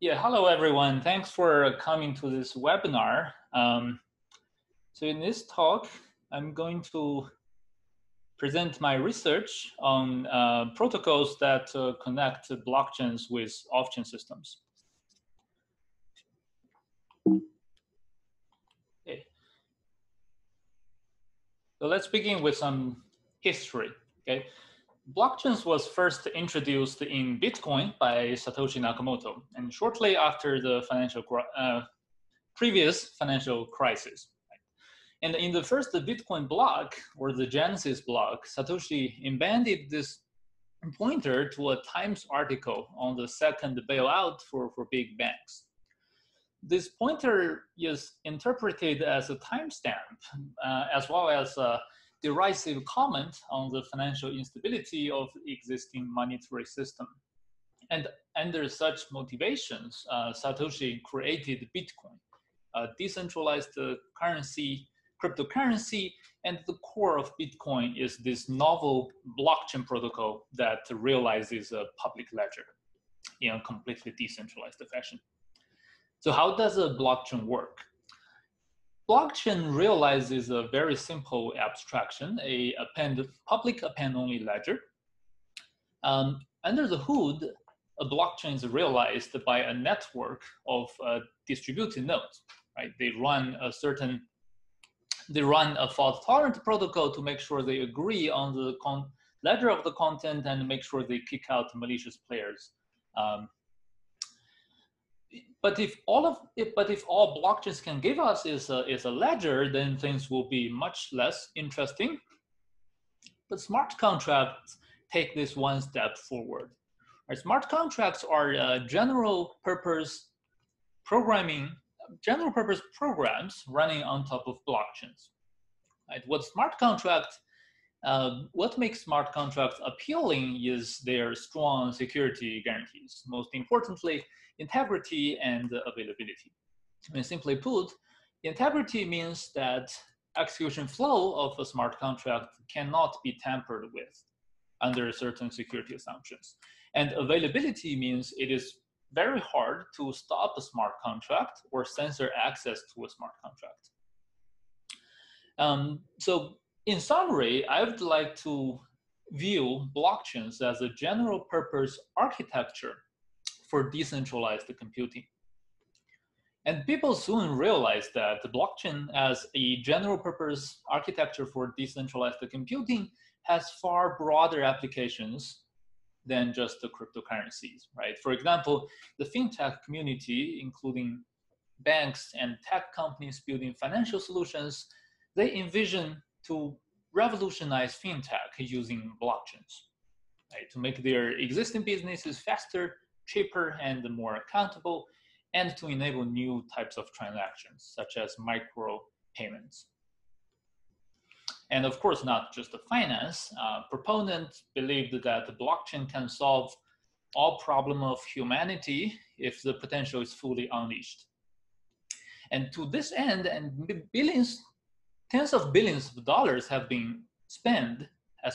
Yeah, hello everyone. Thanks for coming to this webinar. So in this talk, I'm going to present my research on protocols that connect blockchains with off-chain systems. Okay. So let's begin with some history. Okay. Blockchains was first introduced in Bitcoin by Satoshi Nakamoto, and shortly after the previous financial crisis. And in the first Bitcoin block, or the Genesis block, Satoshi embedded this pointer to a Times article on the second bailout for big banks. This pointer is interpreted as a timestamp, as well as a derisive comment on the financial instability of the existing monetary system. And under such motivations, Satoshi created Bitcoin, a decentralized currency, cryptocurrency, and the core of Bitcoin is this novel blockchain protocol that realizes a public ledger in a completely decentralized fashion. So how does a blockchain work? Blockchain realizes a very simple abstraction, a public append-only ledger. Under the hood, a blockchain is realized by a network of distributed nodes. Right? They run a fault-tolerant protocol to make sure they agree on the ledger of the content and make sure they kick out malicious players. But if all blockchains can give us is a ledger, then things will be much less interesting. But smart contracts take this one step forward. Right? Smart contracts are general purpose programs running on top of blockchains. Right? What makes smart contracts appealing is their strong security guarantees. Most importantly, integrity and availability. And simply put, integrity means that execution flow of a smart contract cannot be tampered with under certain security assumptions. And availability means it is very hard to stop a smart contract or censor access to a smart contract. So in summary, I would like to view blockchains as a general purpose architecture for decentralized computing. And people soon realized that the blockchain as a general purpose architecture for decentralized computing has far broader applications than just the cryptocurrencies, right? For example, the FinTech community, including banks and tech companies building financial solutions, they envision to revolutionize FinTech using blockchains, right? To make their existing businesses faster, cheaper, and more accountable, and to enable new types of transactions, such as micro payments. And of course, not just the finance. Proponents believed that the blockchain can solve all problems of humanity if the potential is fully unleashed. And to this end, and tens of billions of dollars have been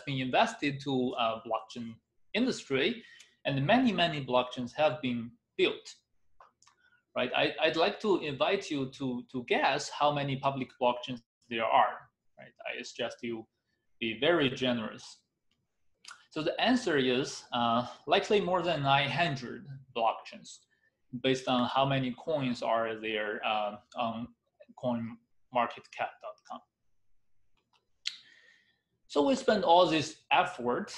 invested to blockchain industry, and many such have been built. Right? I'd like to invite you to guess how many public blockchains there are. Right? I suggest you be very generous. So the answer is likely more than 900 blockchains, based on how many coins are there on coinmarketcap.com. So we spent all this effort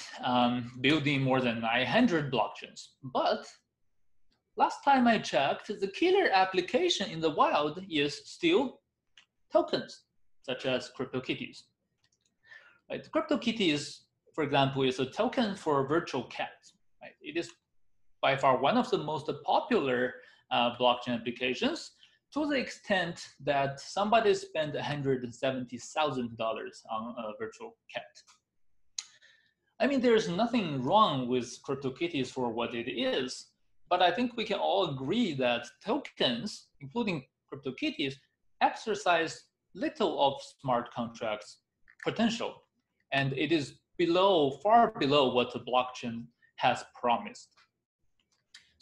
building more than 900 blockchains, but last time I checked, the killer application in the wild is still tokens, such as CryptoKitties. Right? CryptoKitties, for example, is a token for virtual cats. Right? It is by far one of the most popular blockchain applications, to the extent that somebody spent $170,000 on a virtual cat. I mean, there's nothing wrong with CryptoKitties for what it is, but I think we can all agree that tokens, including CryptoKitties, exercise little of smart contracts potential, and it is far below what the blockchain has promised.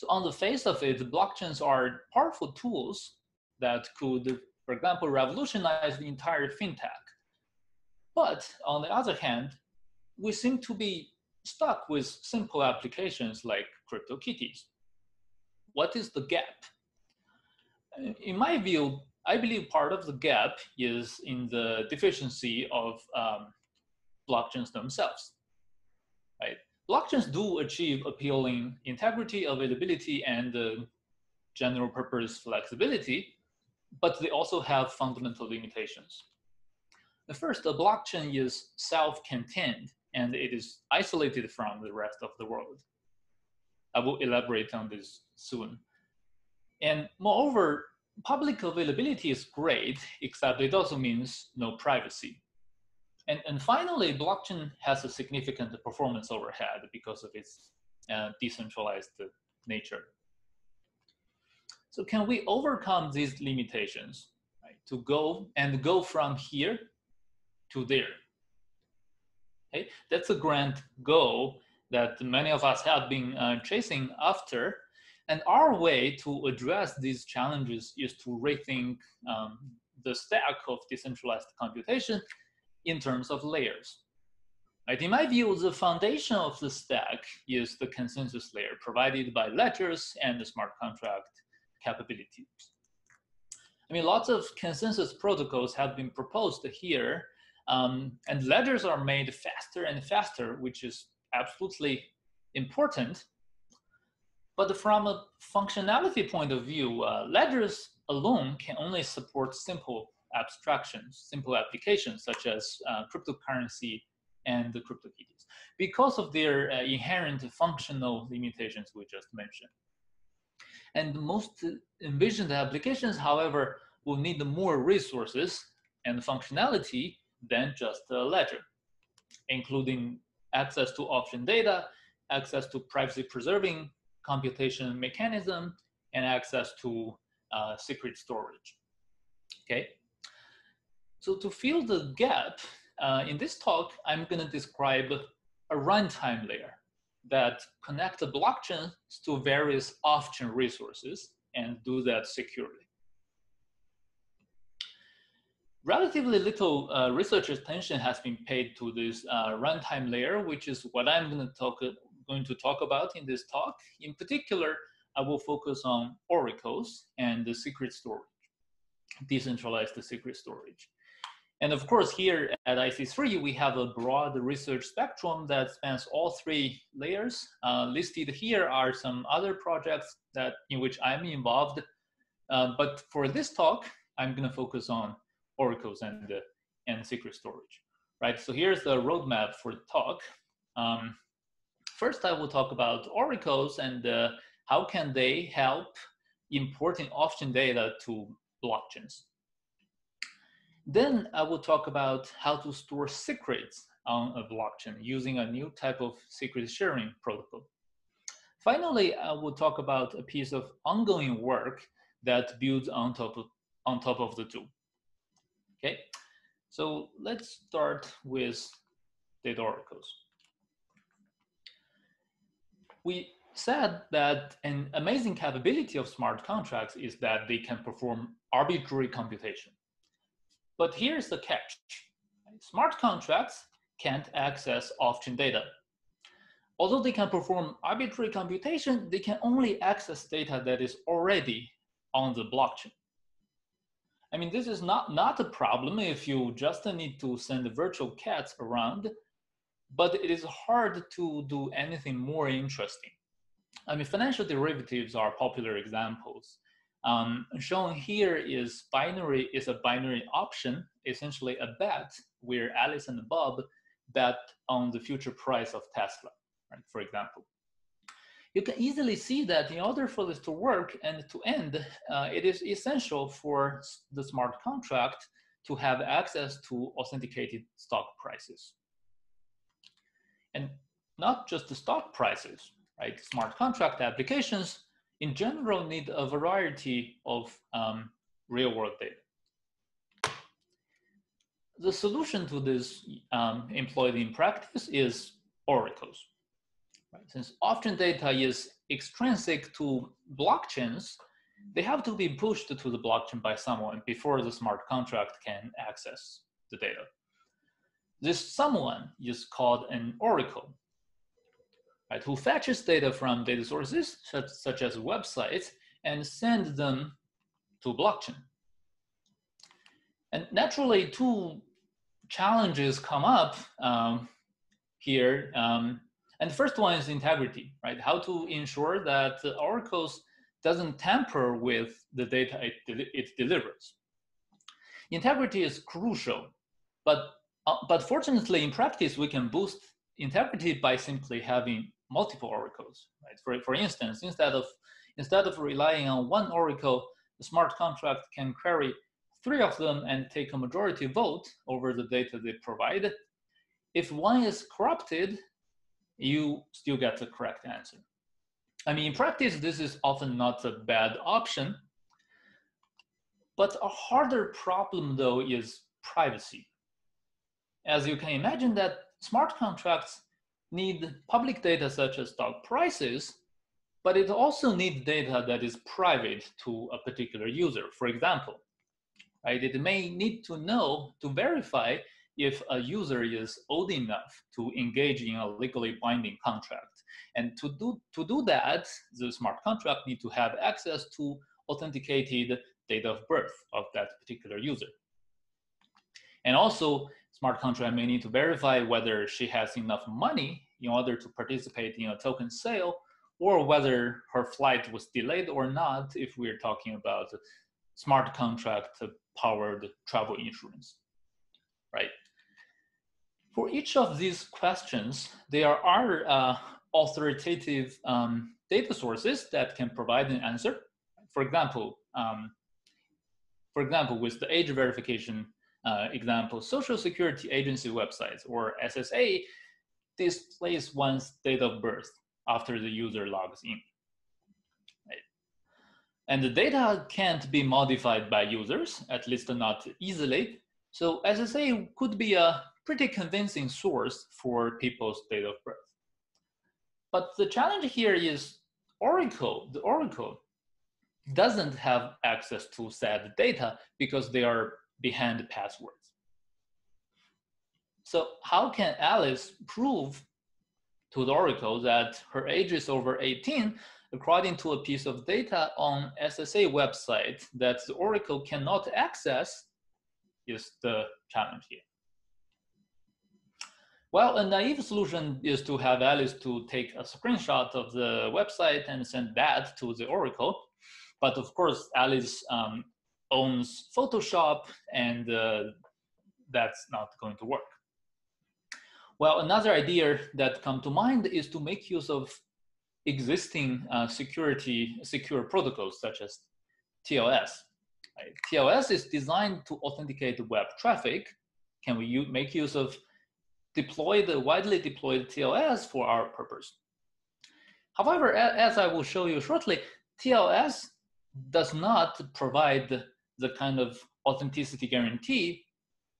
So on the face of it, blockchains are powerful tools that could, for example, revolutionize the entire FinTech. But on the other hand, we seem to be stuck with simple applications like CryptoKitties. What is the gap? In my view, I believe part of the gap is in the deficiency of blockchains themselves, right? Blockchains do achieve appealing integrity, availability, and general purpose flexibility, but they also have fundamental limitations. The first, a blockchain is self-contained and it is isolated from the rest of the world. I will elaborate on this soon. And moreover, public availability is great, except it also means no privacy. And finally, blockchain has a significant performance overhead because of its decentralized nature. So can we overcome these limitations, right, to go from here to there? Okay? That's a grand goal that many of us have been chasing after. And our way to address these challenges is to rethink the stack of decentralized computation in terms of layers. Right? In my view, the foundation of the stack is the consensus layer provided by ledgers and the smart contract capabilities. I mean, lots of consensus protocols have been proposed here, and ledgers are made faster and faster, which is absolutely important. But from a functionality point of view, ledgers alone can only support simple abstractions, simple applications such as cryptocurrency and the CryptoKitties because of their inherent functional limitations we just mentioned. And most envisioned applications, however, will need more resources and functionality than just a ledger, including access to option data, access to privacy-preserving computation mechanism, and access to secret storage. Okay. So to fill the gap, in this talk, I'm going to describe a runtime layer that connects the blockchains to various off-chain resources and do that securely. Relatively little research attention has been paid to this runtime layer, which is what I'm going to talk about in this talk. In particular, I will focus on oracles and the secret storage, decentralized secret storage. And of course, here at IC3, we have a broad research spectrum that spans all three layers. Listed here are some other projects in which I'm involved. But for this talk, I'm going to focus on oracles and secret storage, right? So here's the roadmap for the talk. First, I will talk about oracles and how can they help importing off-chain data to blockchains. Then I will talk about how to store secrets on a blockchain using a new type of secret sharing protocol. Finally, I will talk about a piece of ongoing work that builds on top of the two. Okay, so let's start with data oracles. We said that an amazing capability of smart contracts is that they can perform arbitrary computation. But here's the catch. Smart contracts can't access off-chain data. Although they can perform arbitrary computation, they can only access data that is already on the blockchain. I mean, this is not a problem if you just need to send virtual cats around, but it is hard to do anything more interesting. I mean, financial derivatives are popular examples. Shown here is a binary option, essentially a bet where Alice and Bob bet on the future price of Tesla, right, for example. You can easily see that in order for this to work and to end, it is essential for the smart contract to have access to authenticated stock prices. And not just the stock prices, right? Smart contract applications in general need a variety of real-world data. The solution to this employed in practice is oracles. Right? Since auction data is extrinsic to blockchains, they have to be pushed to the blockchain by someone before the smart contract can access the data. This someone is called an oracle, right, who fetches data from data sources such as websites and sends them to blockchain. And naturally, two challenges come up here. And the first one is integrity, right? How to ensure that the oracles doesn't tamper with the data it delivers. Integrity is crucial, but fortunately in practice, we can boost integrity by simply having multiple oracles, right? For instance, instead of relying on one oracle, the smart contract can query 3 of them and take a majority vote over the data they provide. If one is corrupted, you still get the correct answer. I mean, in practice, this is often not a bad option, but a harder problem, though, is privacy. As you can imagine, that smart contracts need public data such as stock prices, but it also needs data that is private to a particular user. For example, right, it may need to know to verify if a user is old enough to engage in a legally binding contract. And to do that, the smart contract needs to have access to authenticated date of birth of that particular user. And also, smart contract may need to verify whether she has enough money in order to participate in a token sale, or whether her flight was delayed or not, if we're talking about smart contract powered travel insurance, right? For each of these questions, there are authoritative data sources that can provide an answer. For example, with the age verification example, Social Security Agency websites or SSA displays one's date of birth after the user logs in. Right? And the data can't be modified by users, at least not easily. So SSA could be a pretty convincing source for people's date of birth. But the challenge here is the oracle doesn't have access to said data because they are behind passwords. So how can Alice prove to the oracle that her age is over 18 according to a piece of data on SSA website that the oracle cannot access is the challenge here. Well, a naive solution is to have Alice to take a screenshot of the website and send that to the oracle. But of course, Alice owns Photoshop, and that's not going to work. Well, another idea that comes to mind is to make use of existing secure protocols such as TLS. Right? TLS is designed to authenticate web traffic. Can we make use of widely deployed TLS for our purpose? However, as I will show you shortly, TLS does not provide the kind of authenticity guarantee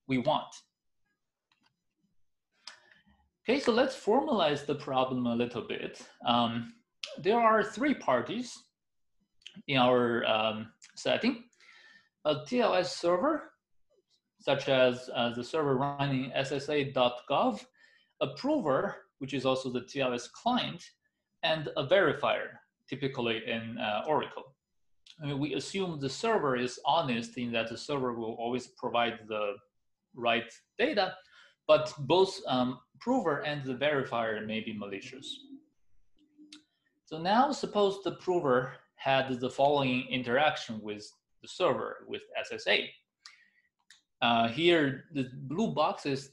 we want. Okay, so let's formalize the problem a little bit. There are 3 parties in our setting: a TLS server, such as the server running ssa.gov, a prover, which is also the TLS client, and a verifier, typically in Oracle. I mean, we assume the server is honest in that the server will always provide the right data, but both prover and the verifier may be malicious. So now suppose the prover had the following interaction with the server, with SSA. Here, the blue boxes,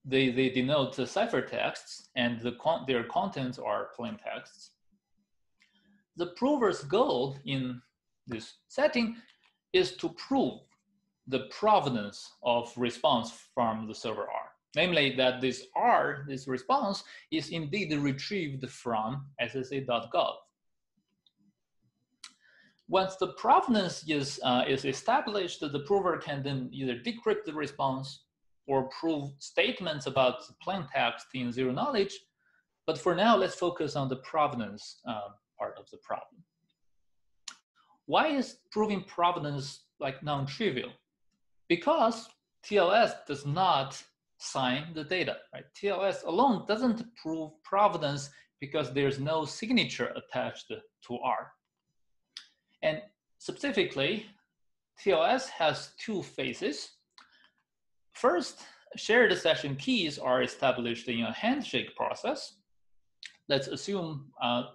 they denote the ciphertexts, and their contents are plain texts. The prover's goal in this setting is to prove the provenance of response from the server R. Namely, that this response, is indeed retrieved from ssa.gov. Once the provenance is established, the prover can then either decrypt the response or prove statements about the plain text in zero knowledge But for now, let's focus on the provenance part of the problem. Why is proving provenance like non-trivial? Because TLS does not sign the data, right? TLS alone doesn't prove provenance because there's no signature attached to R. And specifically, TLS has two phases. First, shared session keys are established in a handshake process. Let's assume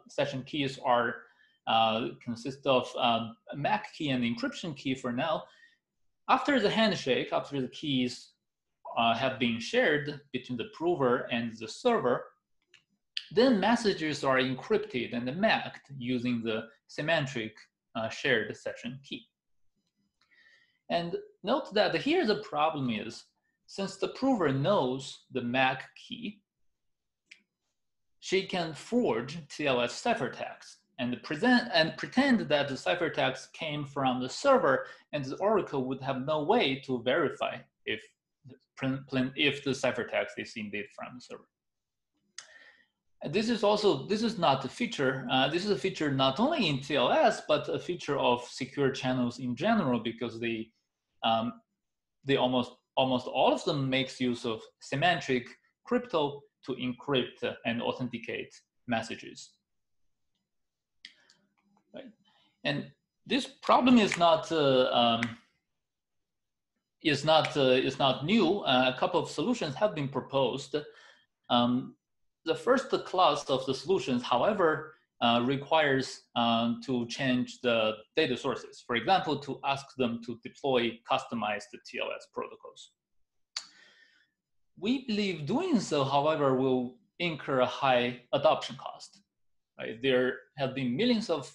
session keys are consist of MAC key and encryption key for now. After the handshake, after the keys have been shared between the prover and the server, then messages are encrypted and MAC'd using the symmetric shared session key. And note that here the problem is, since the prover knows the MAC key, she can forge TLS ciphertext and pretend that the ciphertext came from the server, and the Oracle would have no way to verify if the ciphertext is indeed from the server. And this is not a feature. This is a feature not only in TLS, but a feature of secure channels in general, because they almost all of them makes use of symmetric crypto to encrypt and authenticate messages. Right. And this problem is not new. A couple of solutions have been proposed. The first class of the solutions, however, requires to change the data sources. For example, to ask them to deploy customized TLS protocols. We believe doing so, however, will incur a high adoption cost. Right? There have been millions of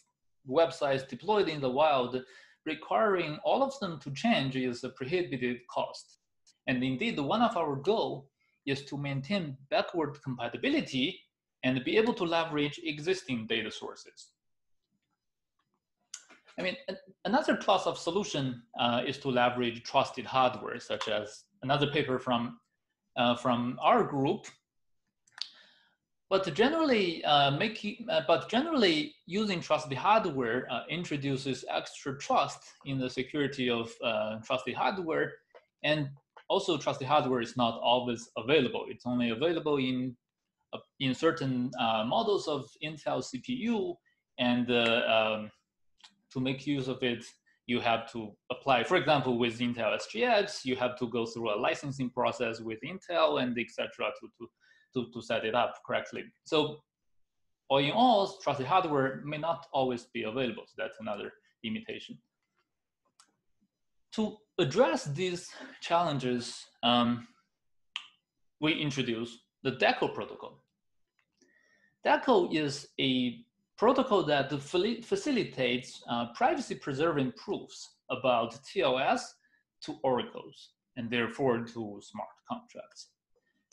websites deployed in the wild. Requiring all of them to change is a prohibitive cost. And indeed, one of our goals is to maintain backward compatibility and be able to leverage existing data sources. I mean, another class of solution is to leverage trusted hardware, such as another paper from our group. But generally, using trusted hardware introduces extra trust in the security of trusted hardware, and also trusted hardware is not always available. It's only available in certain models of Intel CPU, and to make use of it, you have to apply. For example, with Intel SGX, you have to go through a licensing process with Intel and etc. to set it up correctly. So all in all, trusted hardware may not always be available. So that's another limitation. To address these challenges, we introduce the DECO protocol. DECO is a protocol that facilitates privacy-preserving proofs about TLS to oracles, and therefore to smart contracts.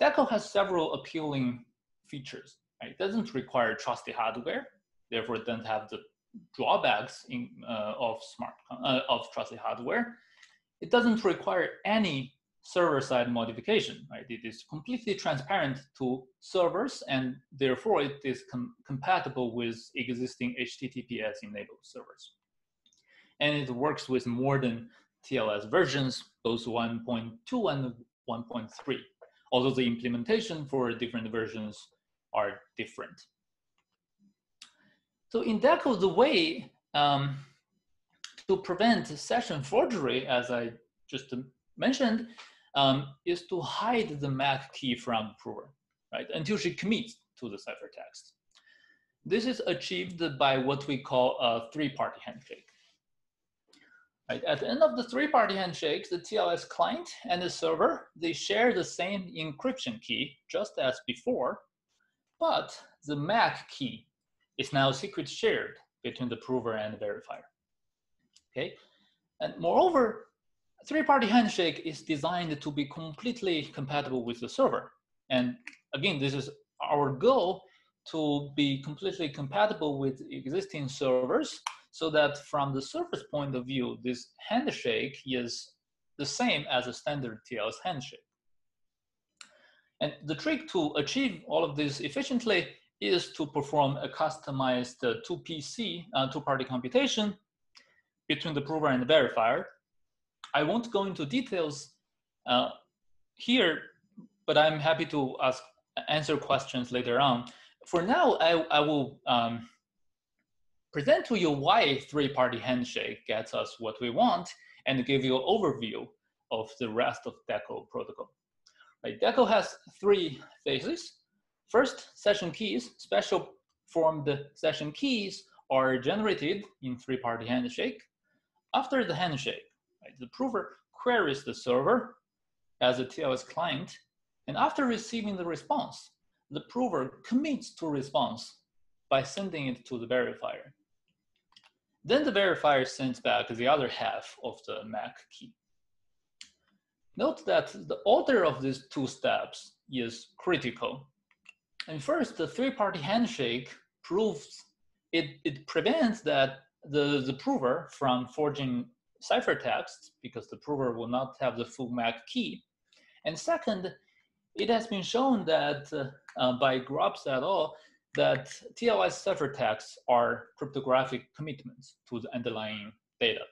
DECO has several appealing features. Right? It doesn't require trusted hardware, therefore it doesn't have the drawbacks of trusted hardware. It doesn't require any server-side modification. Right? It is completely transparent to servers, and therefore it is compatible with existing HTTPS-enabled servers. And it works with more than TLS versions, both 1.2 and 1.3. Although the implementation for different versions are different. So in DECO, the way to prevent session forgery, as I just mentioned, is to hide the MAC key from the prover, right, until she commits to the ciphertext. This is achieved by what we call a three-party handshake. Right. At the end of the three-party handshake, the TLS client and the server, they share the same encryption key just as before, but the MAC key is now secret shared between the prover and the verifier. Okay, and moreover, three-party handshake is designed to be completely compatible with the server. And again, this is our goal, to be completely compatible with existing servers, so that from the server's point of view, this handshake is the same as a standard TLS handshake. And the trick to achieve all of this efficiently is to perform a customized two-party computation between the prover and the verifier. I won't go into details here, but I'm happy to answer questions later on. For now, I will present to you why three-party handshake gets us what we want and give you an overview of the rest of DECO protocol. Right, DECO has three phases. First, session keys, special formed session keys are generated in three-party handshake. After the handshake, right, the prover queries the server as a TLS client, and after receiving the response, the prover commits to response by sending it to the verifier. Then the verifier sends back the other half of the MAC key. Note that the order of these two steps is critical. And first, the three-party handshake proves it prevents that the prover from forging ciphertext because the prover will not have the full MAC key. And second, it has been shown that by Grubbs et al. That TLS ciphertexts are cryptographic commitments to the underlying data.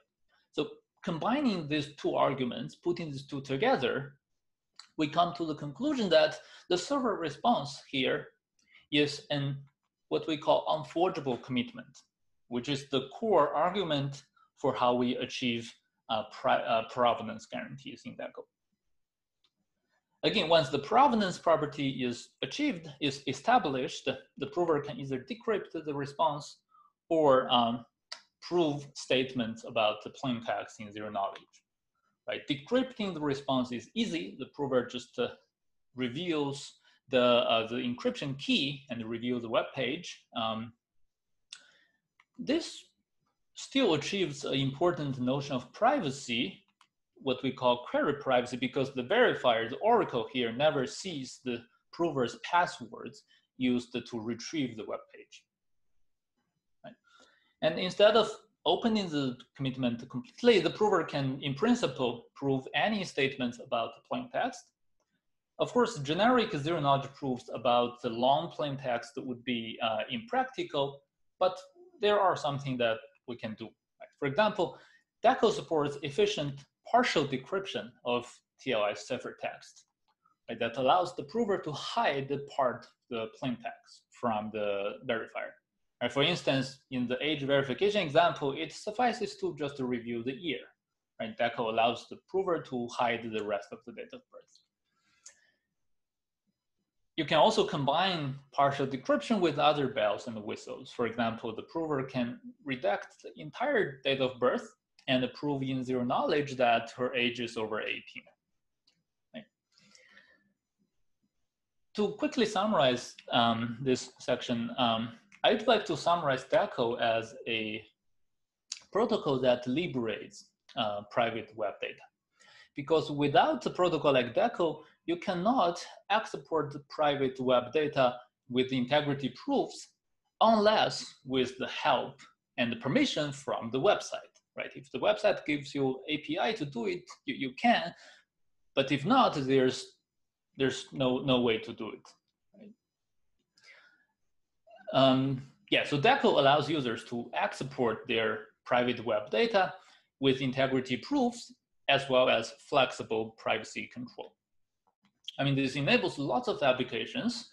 So combining these two arguments, putting these two together, we come to the conclusion that the server response here is what we call unforgeable commitment, which is the core argument for how we achieve provenance guarantees in DECO. Again, once the provenance property is achieved, is established, the prover can either decrypt the response or prove statements about the plain text in zero knowledge. Right? Decrypting the response is easy. The prover just reveals the encryption key and reveals the web page. This still achieves an important notion of privacy, what we call query privacy, because the verifier, the oracle here, never sees the prover's passwords used to retrieve the web page. Right? And instead of opening the commitment completely, the prover can, in principle, prove any statements about the plain text. Of course, generic zero-knowledge proofs about the long plain text would be impractical, but there are something that we can do. Right? For example, DECO supports efficient partial decryption of TLS ciphertext, right, that allows the prover to hide the plain text from the verifier. Right, for instance, in the age verification example, it suffices to just review the year. Right? DECO allows the prover to hide the rest of the date of birth. You can also combine partial decryption with other bells and whistles. For example, the prover can redact the entire date of birth and prove in zero knowledge that her age is over 18. Right? To quickly summarize this section, I'd like to summarize DECO as a protocol that liberates private web data. Because without a protocol like DECO, you cannot export the private web data with integrity proofs unless with the help and the permission from the website. Right? If the website gives you API to do it, you can, but if not, there's no way to do it. Right? Yeah, so DECO allows users to export their private web data with integrity proofs as well as flexible privacy control. I mean, this enables lots of applications,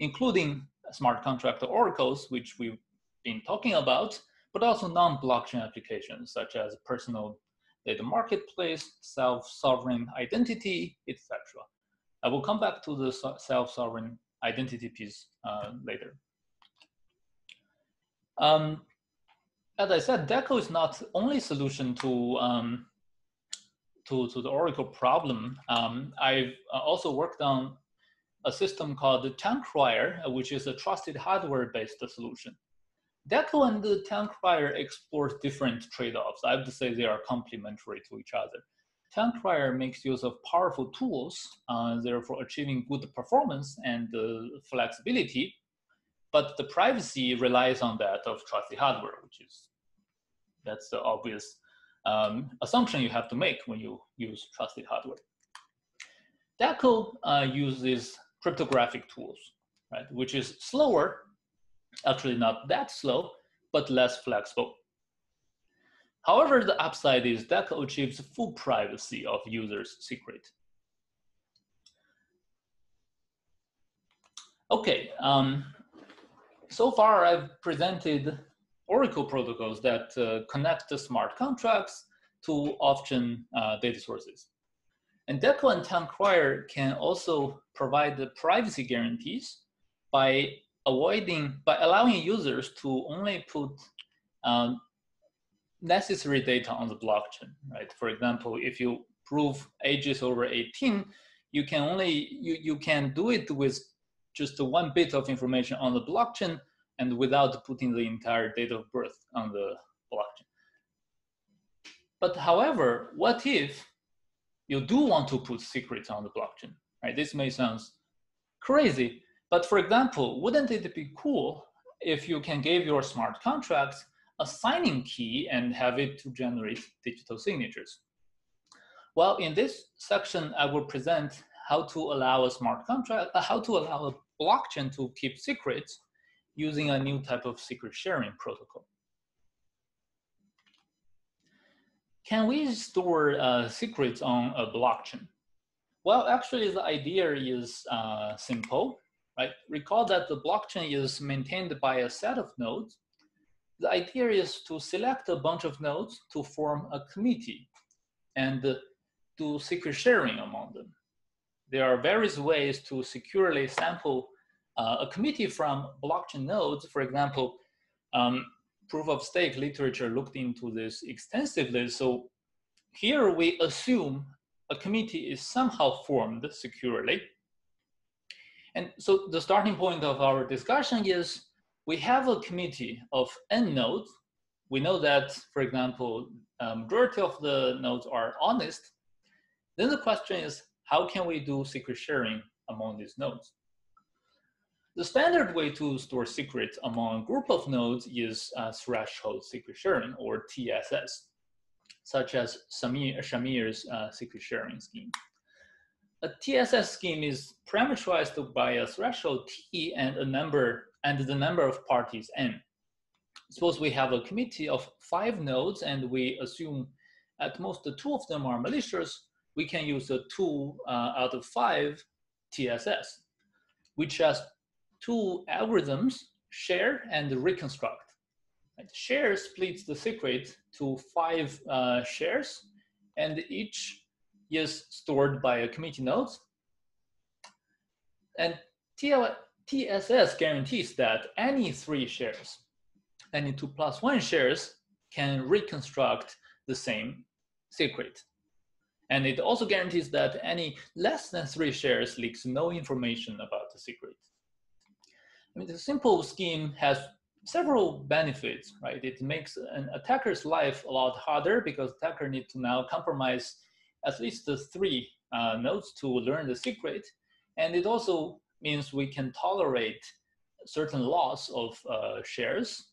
including smart contract oracles, which we've been talking about, but also non-blockchain applications such as personal data marketplace, self-sovereign identity, etc. I will come back to the self-sovereign identity piece later. As I said, DECO is not the only solution to the Oracle problem. I've also worked on a system called the Tancrier, which is a trusted hardware-based solution. DECO and the Tancrier explore different trade-offs. I have to say they are complementary to each other. Tancrier makes use of powerful tools, therefore achieving good performance and flexibility, but the privacy relies on that of trusted hardware, that's the obvious assumption you have to make when you use trusted hardware. DECO uses cryptographic tools, right? Which is slower, actually not that slow, but less flexible. However, the upside is DECO achieves full privacy of users' secret. Okay, so far I've presented Oracle protocols that connect the smart contracts to off-chain data sources. And DECO and Towncrier can also provide the privacy guarantees by allowing users to only put necessary data on the blockchain, right? For example, if you prove age is over 18, you can do it with just one bit of information on the blockchain and without putting the entire date of birth on the blockchain. But however, what if you do want to put secrets on the blockchain, right? This may sound crazy, but for example, wouldn't it be cool if you can give your smart contracts a signing key and have it to generate digital signatures? Well, in this section, I will present how to allow a smart contract, how to allow a blockchain to keep secrets using a new type of secret sharing protocol. Can we store secrets on a blockchain? Well, actually, the idea is simple, right? Recall that the blockchain is maintained by a set of nodes. The idea is to select a bunch of nodes to form a committee and do secret sharing among them. There are various ways to securely sample a committee from blockchain nodes. For example, proof of stake literature looked into this extensively. So here we assume a committee is somehow formed securely. And so the starting point of our discussion is we have a committee of n nodes. We know that, for example, majority of the nodes are honest. Then the question is, how can we do secret sharing among these nodes? The standard way to store secrets among a group of nodes is threshold secret sharing, or TSS, such as Shamir's secret sharing scheme. A TSS scheme is parameterized by a threshold T and the number of parties n. Suppose we have a committee of 5 nodes and we assume at most 2 of them are malicious. We can use a 2 out of 5 TSS, which has 2 algorithms, share and reconstruct. Right? Share splits the secret to 5 shares, and each is stored by a committee node. And TSS guarantees that any 3 shares, any 2 plus 1 shares can reconstruct the same secret. And it also guarantees that any less than 3 shares leaks no information about the secret. I mean, the simple scheme has several benefits, right? It makes an attacker's life a lot harder because attacker need to now compromise at least the 3 nodes to learn the secret. And it also means we can tolerate certain loss of shares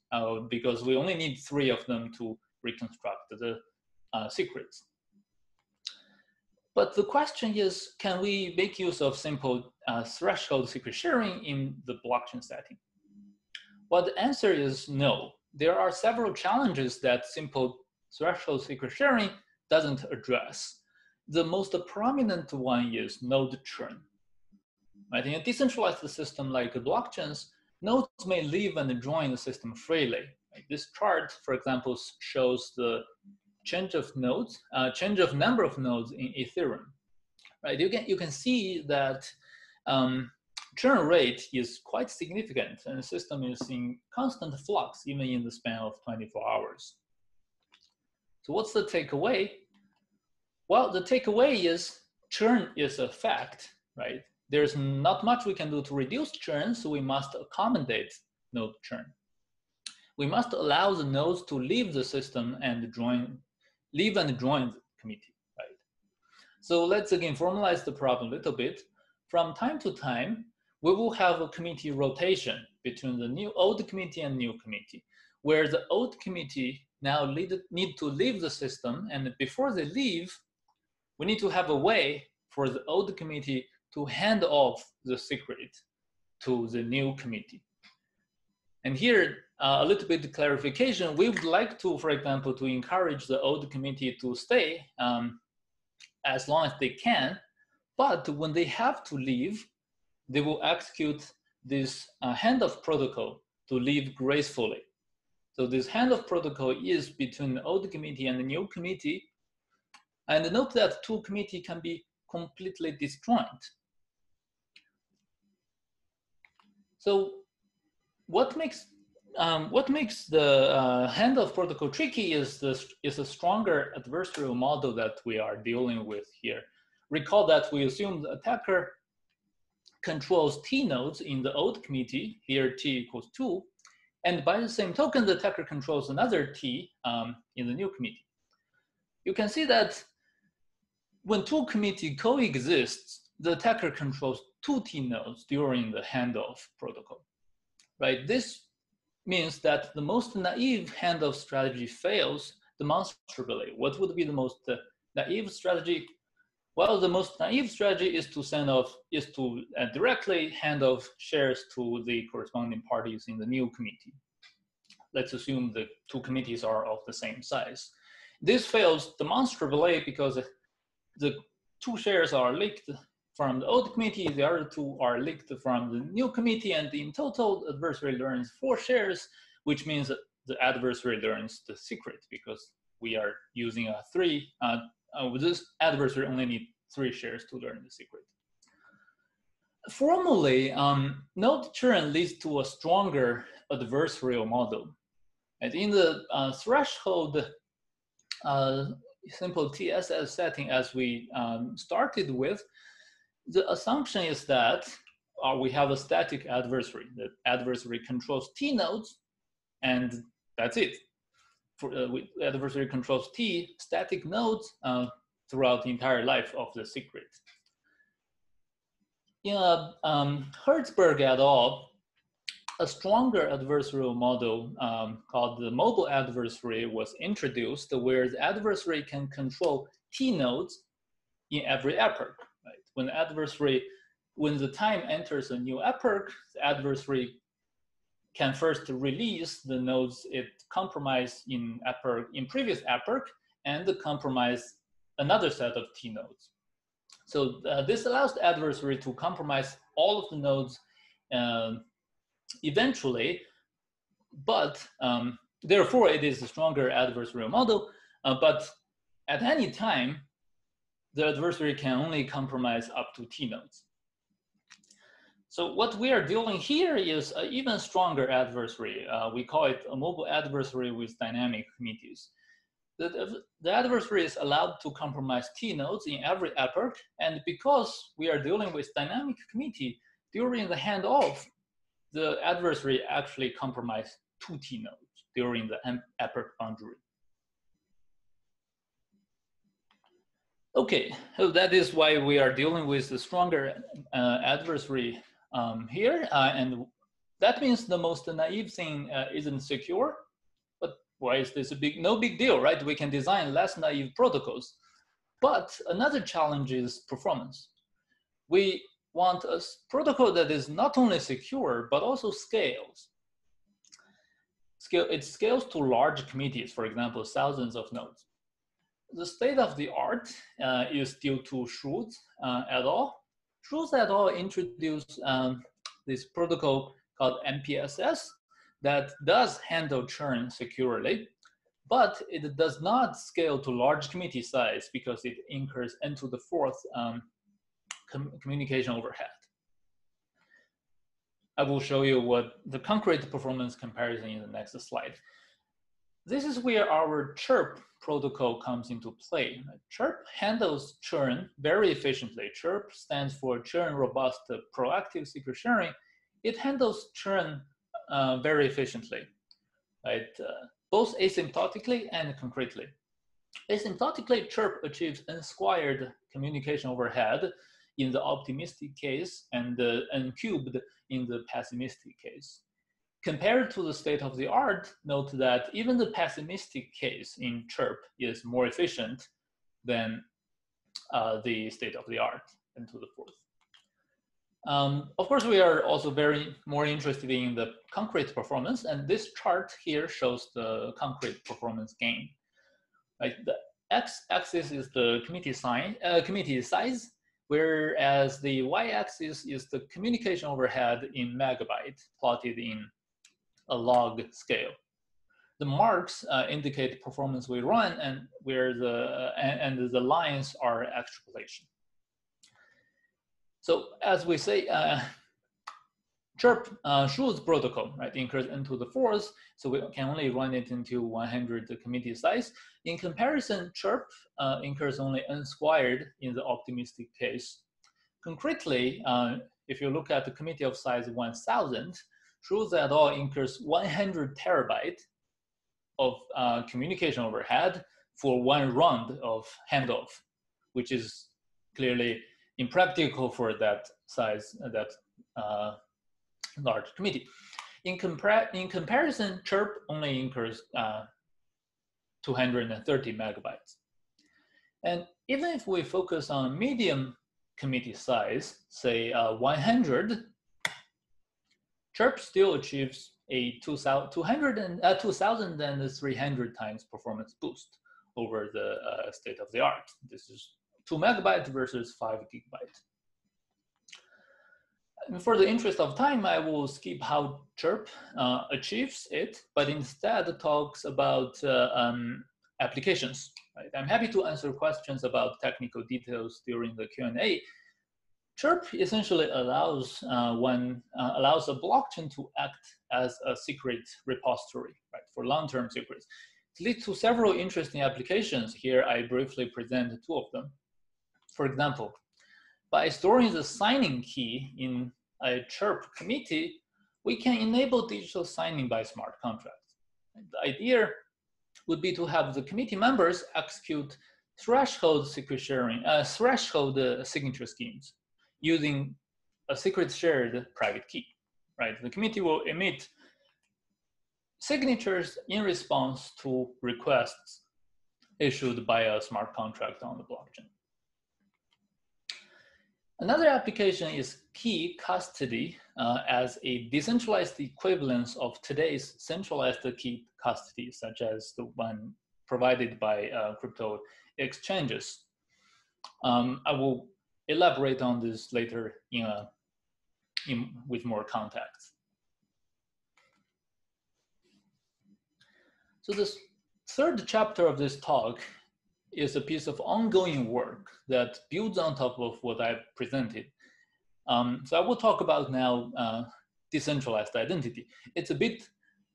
because we only need 3 of them to reconstruct the secrets. But the question is, can we make use of simple threshold secret sharing in the blockchain setting? Well, the answer is no. There are several challenges that simple threshold secret sharing doesn't address. The most prominent one is node churn. Right? In a decentralized system like blockchains, nodes may leave and join the system freely. Right? This chart, for example, shows the change of nodes, change of number of nodes in Ethereum. Right? You can see that churn rate is quite significant, and the system is in constant flux, even in the span of 24 hours. So what's the takeaway? Well, the takeaway is churn is a fact, right? There's not much we can do to reduce churn, so we must accommodate node churn. We must allow the nodes to leave the system and leave and join the committee, right? So let's again formalize the problem a little bit. From time to time, we will have a committee rotation between the old committee and new committee, where the old committee now need to leave the system, and before they leave, we need to have a way for the old committee to hand off the secret to the new committee. And here, a little bit of clarification, we would like to, for example, to encourage the old committee to stay as long as they can, but when they have to leave, they will execute this handoff protocol to leave gracefully. So this handoff protocol is between the old committee and the new committee. And note that two committees can be completely disjoint. So what makes the handoff protocol tricky is a stronger adversarial model that we are dealing with here. Recall that we assume the attacker controls T nodes in the old committee, here T equals 2, and by the same token, the attacker controls another T in the new committee. You can see that when two committees coexist, the attacker controls 2 T nodes during the handoff protocol, right? This means that the most naive handoff strategy fails demonstrably. What would be the most naive strategy? Well, the most naive strategy is to directly hand off shares to the corresponding parties in the new committee. Let's assume the two committees are of the same size. This fails demonstrably because the 2 shares are leaked from the old committee, the other 2 are leaked from the new committee, and in total, the adversary learns 4 shares, which means that the adversary learns the secret because we are using a 3, with this adversary only need 3 shares to learn the secret. Formally, node churn leads to a stronger adversarial model. And in the threshold simple TSS setting as we started with, the assumption is that we have a static adversary. The adversary controls T nodes, and that's it. The adversary controls T static nodes throughout the entire life of the secret. In Hertzberg et al., a stronger adversarial model called the mobile adversary was introduced, where the adversary can control T nodes in every epoch. Right? When the time enters a new epoch, the adversary can first release the nodes it compromised in previous epoch and compromise another set of T nodes. So this allows the adversary to compromise all of the nodes eventually, but therefore it is a stronger adversarial model, but at any time, the adversary can only compromise up to T nodes. So what we are dealing here is an even stronger adversary. We call it a mobile adversary with dynamic committees. The adversary is allowed to compromise T nodes in every epoch, and because we are dealing with dynamic committee, during the handoff, the adversary actually compromised 2 T nodes during the epoch boundary. Okay, so that is why we are dealing with the stronger adversary here, and that means the most naive thing isn't secure. But why is this no big deal, right? We can design less naive protocols. But another challenge is performance. We want a protocol that is not only secure, but also scales. It scales to large committees, for example, thousands of nodes. The state of the art is due to Schultz et al. Schultz et al. Introduced this protocol called MPSS that does handle churn securely, but it does not scale to large committee size because it incurs into the 4th communication overhead. I will show you what the concrete performance comparison in the next slide. This is where our CHURP protocol comes into play. CHURP handles churn very efficiently. CHURP stands for Churn Robust Proactive Secret Sharing. It handles churn very efficiently, right? Both asymptotically and concretely. Asymptotically, CHURP achieves unsquared communication overhead in the optimistic case and uncubed in the pessimistic case. Compared to the state of the art, note that even the pessimistic case in CHURP is more efficient than the state of the art into the 4th. Of course, we are also very more interested in the concrete performance, and this chart here shows the concrete performance gain. Right, the x-axis is the committee size, whereas the y-axis is the communication overhead in megabyte plotted in a log scale. The marks indicate performance we run, and where the lines are extrapolation. So as we say, CHURP Schultz protocol, right, incurs n to the fourth, so we can only run it into 100 committee size. In comparison, CHURP incurs only n squared in the optimistic case. Concretely, if you look at the committee of size 1000, Schultz et al. Incurs 100 terabyte of communication overhead for one round of handoff, which is clearly impractical for that size, that large committee. In comparison, CHURP only incurs 230 megabytes. And even if we focus on medium committee size, say 100, CHURP still achieves a 2,300 times performance boost over the state of the art. This is 2 megabytes versus 5 gigabytes. And for the interest of time, I will skip how CHURP achieves it, but instead talks about applications. Right? I'm happy to answer questions about technical details during the Q&A. CHURP essentially allows allows a blockchain to act as a secret repository, right, for long-term secrets. It leads to several interesting applications. Here, I briefly present two of them. For example, by storing the signing key in a CHURP committee, we can enable digital signing by smart contracts. The idea would be to have the committee members execute threshold signature schemes using a secret shared private key, right? The committee will emit signatures in response to requests issued by a smart contract on the blockchain. Another application is key custody as a decentralized equivalence of today's centralized key custody, such as the one provided by crypto exchanges. I will elaborate on this later with more context. So this third chapter of this talk is a piece of ongoing work that builds on top of what I've presented. So I will talk about now decentralized identity. It's a bit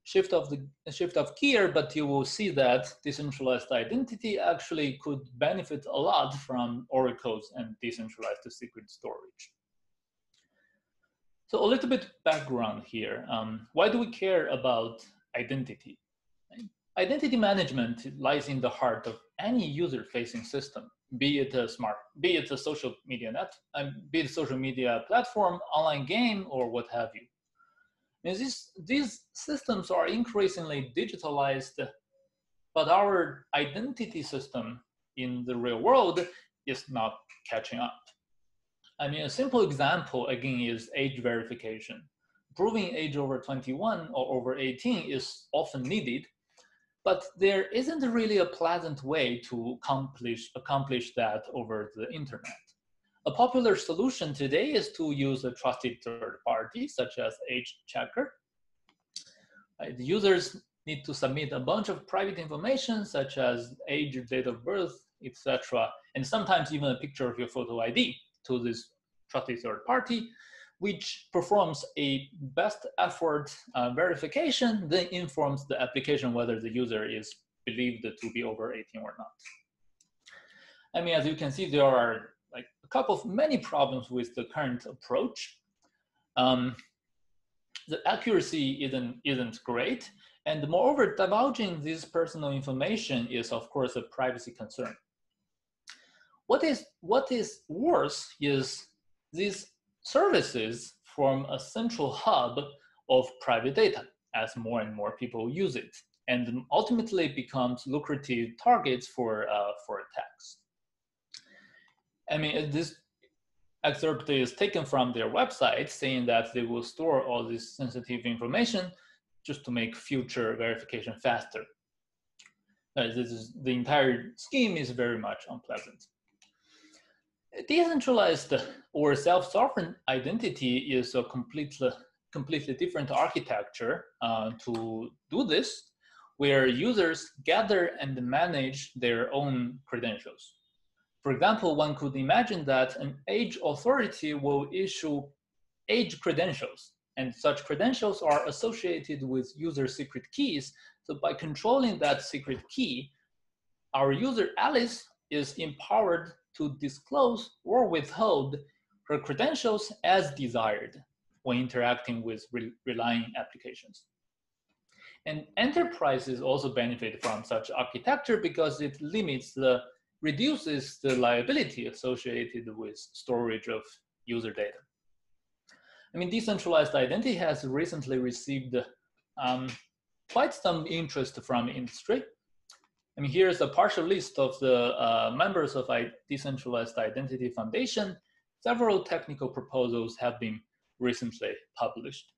shift of gear, but you will see that decentralized identity actually could benefit a lot from oracles and decentralized secret storage. So a little bit background here. Why do we care about identity? Identity management lies in the heart of any user-facing system, be it a social media be it a social media platform, online game, or what have you. And these systems are increasingly digitalized, but our identity system in the real world is not catching up. I mean, a simple example, again, is age verification. Proving age over 21 or over 18 is often needed, but there isn't really a pleasant way to accomplish that over the internet. A popular solution today is to use a trusted third party, such as Age Checker. The users need to submit a bunch of private information, such as age, date of birth, etc., and sometimes even a picture of your photo ID to this trusted third party, which performs a best effort verification, then informs the application whether the user is believed to be over 18 or not. I mean, as you can see, there are like a couple of many problems with the current approach. The accuracy isn't great, and moreover, divulging this personal information is, of course, a privacy concern. What is worse is these services form a central hub of private data as more and more people use it, and ultimately becomes lucrative targets for attacks. I mean, excerpt is taken from their website saying that they will store all this sensitive information just to make future verification faster. The entire scheme is very much unpleasant. Decentralized or self-sovereign identity is a completely different architecture to do this, where users gather and manage their own credentials. For example, one could imagine that an age authority will issue age credentials, and such credentials are associated with user secret keys. So by controlling that secret key, our user Alice is empowered to disclose or withhold her credentials as desired when interacting with relying applications. And enterprises also benefit from such architecture because it reduces the liability associated with storage of user data. I mean, decentralized identity has recently received quite some interest from industry. I mean, here's a partial list of the members of Decentralized Identity Foundation. Several technical proposals have been recently published.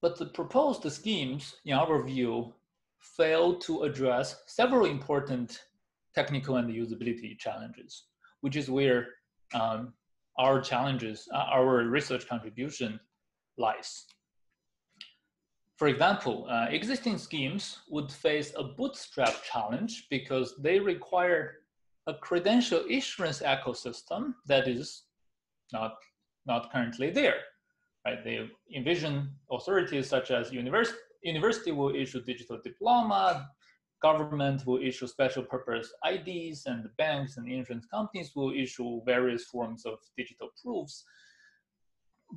But the proposed schemes, in our view, fail to address several important technical and usability challenges, which is where our research contribution lies. For example, existing schemes would face a Bootstrap challenge because they require a credential issuance ecosystem that is not currently there. Right? They envision authorities such as university will issue digital diploma, government will issue special purpose IDs, and the banks and insurance companies will issue various forms of digital proofs.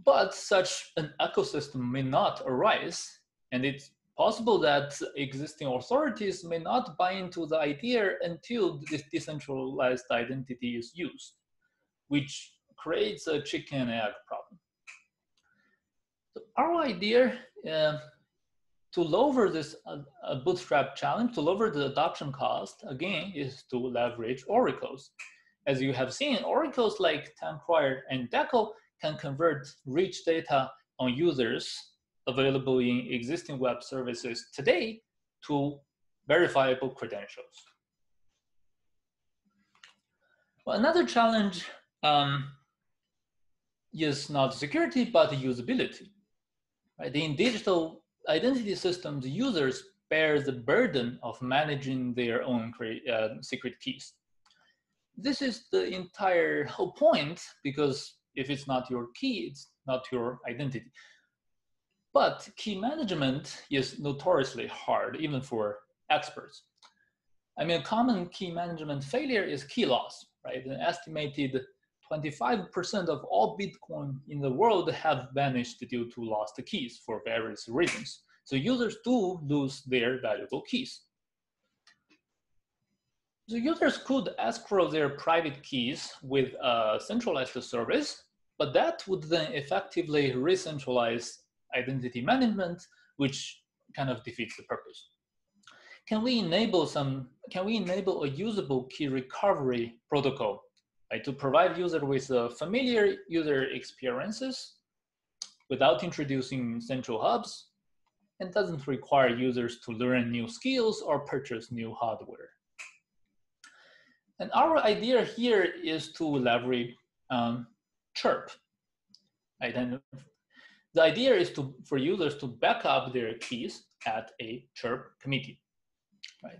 But such an ecosystem may not arise, and it's possible that existing authorities may not buy into the idea until this decentralized identity is used, which creates a chicken and egg problem. So our idea to lower this bootstrap challenge, to lower the adoption cost, again, is to leverage oracles. As you have seen, oracles like Cornell and DECO can convert rich data on users available in existing web services today to verifiable credentials. Well, another challenge is not security, but usability. Right? In digital identity systems, users bear the burden of managing their own secret keys. This is the entire whole point, because if it's not your key, it's not your identity. But key management is notoriously hard, even for experts. I mean, a common key management failure is key loss, right? An estimated 25% of all Bitcoin in the world have vanished due to lost keys for various reasons. So users do lose their valuable keys. So users could escrow their private keys with a centralized service, but that would then effectively re-centralize identity management, which kind of defeats the purpose. Can we enable a usable key recovery protocol, right, to provide users with familiar user experiences without introducing central hubs, and doesn't require users to learn new skills or purchase new hardware? And our idea here is to leverage CHURP. Right? And the idea is for users to back up their keys at a CHURP committee. Right?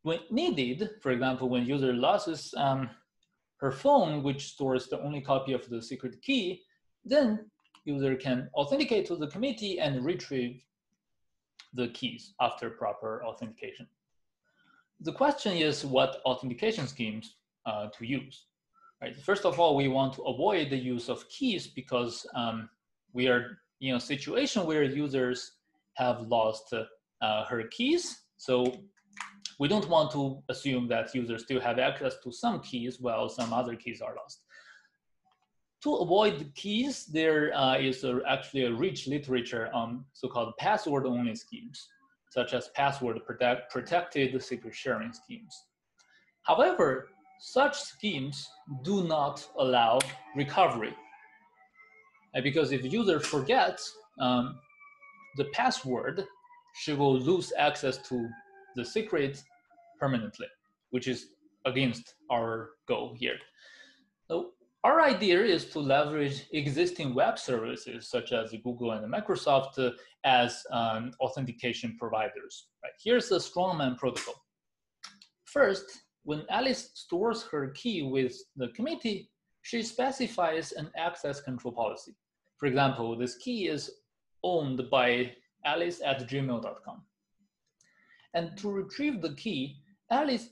When needed, for example, when user loses her phone, which stores the only copy of the secret key, then user can authenticate to the committee and retrieve the keys after proper authentication. The question is what authentication schemes to use. Right? First of all, we want to avoid the use of keys because we are in a situation where users have lost her keys. So we don't want to assume that users still have access to some keys while some other keys are lost. To avoid the keys, there is actually a rich literature on so-called password-only schemes, such as password protected secret sharing schemes. However, such schemes do not allow recovery. Because if user forgets the password, she will lose access to the secret permanently, which is against our goal here. So our idea is to leverage existing web services such as Google and Microsoft as authentication providers. Right? Here's the strongman protocol. First, when Alice stores her key with the committee, she specifies an access control policy. For example, this key is owned by alice@gmail.com. And to retrieve the key, Alice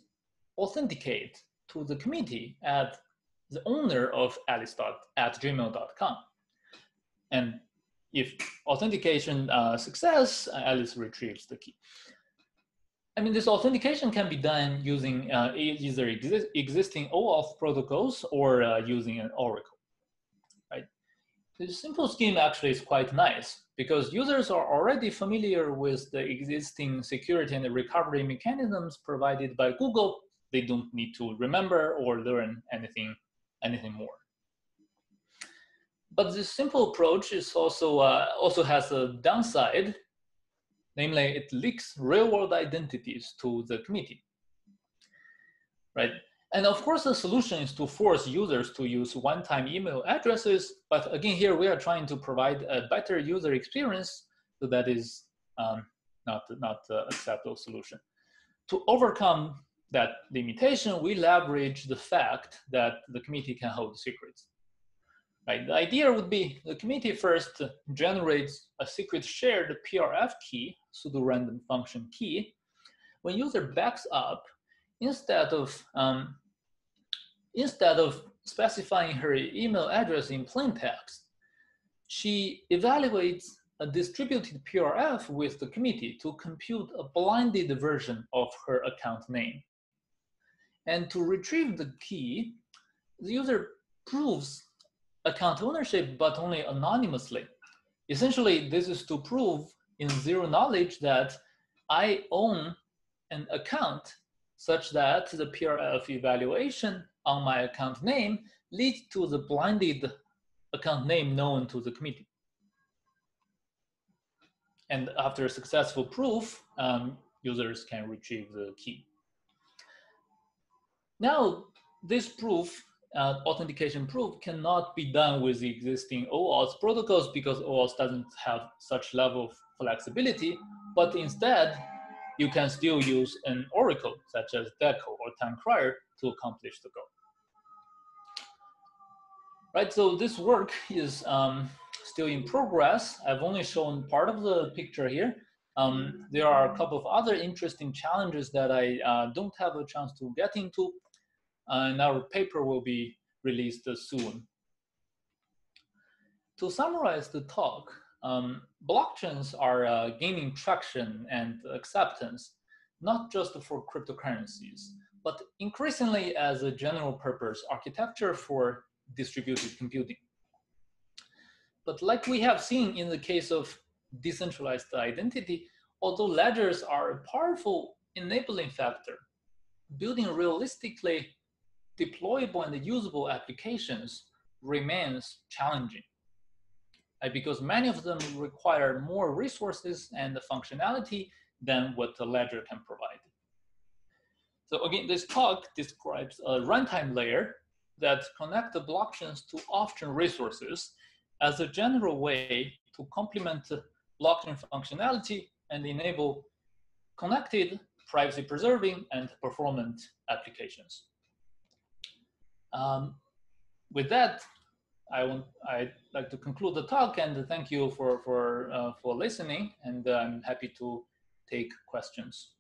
authenticates to the committee as the owner of alice@gmail.com. And if authentication success, Alice retrieves the key. I mean, this authentication can be done using either existing OAuth protocols or using an Oracle, right? This simple scheme actually is quite nice because users are already familiar with the existing security and recovery mechanisms provided by Google. They don't need to remember or learn anything more. But this simple approach is also has a downside. Namely, it leaks real-world identities to the committee, right? And of course, the solution is to force users to use one-time email addresses. But again, here we are trying to provide a better user experience, so that is not an acceptable solution. To overcome that limitation, we leverage the fact that the committee can hold secrets. Right? The idea would be the committee first generates a secret shared PRF key, pseudo-random function key. When user backs up, instead of specifying her email address in plain text, she evaluates a distributed PRF with the committee to compute a blinded version of her account name. And to retrieve the key, the user proves account ownership, but only anonymously. Essentially, this is to prove in zero knowledge that I own an account such that the PRF evaluation on my account name leads to the blinded account name known to the committee. And after a successful proof, users can retrieve the key. Now, this proof, authentication proof, cannot be done with the existing OAuth protocols because OAuth doesn't have such level of flexibility, but instead, you can still use an oracle such as DECO or time crier to accomplish the goal. Right, so this work is still in progress. I've only shown part of the picture here. There are a couple of other interesting challenges that I don't have a chance to get into, and our paper will be released soon. To summarize the talk, blockchains are gaining traction and acceptance, not just for cryptocurrencies, but increasingly as a general purpose architecture for distributed computing. But like we have seen in the case of decentralized identity, although ledgers are a powerful enabling factor, building realistically deployable and usable applications remains challenging, because many of them require more resources and functionality than what the ledger can provide. So again, this talk describes a runtime layer that connects the blockchains to off-chain resources as a general way to complement blockchain functionality and enable connected, privacy-preserving, and performant applications. With that, I'd like to conclude the talk and thank you for listening, and I'm happy to take questions.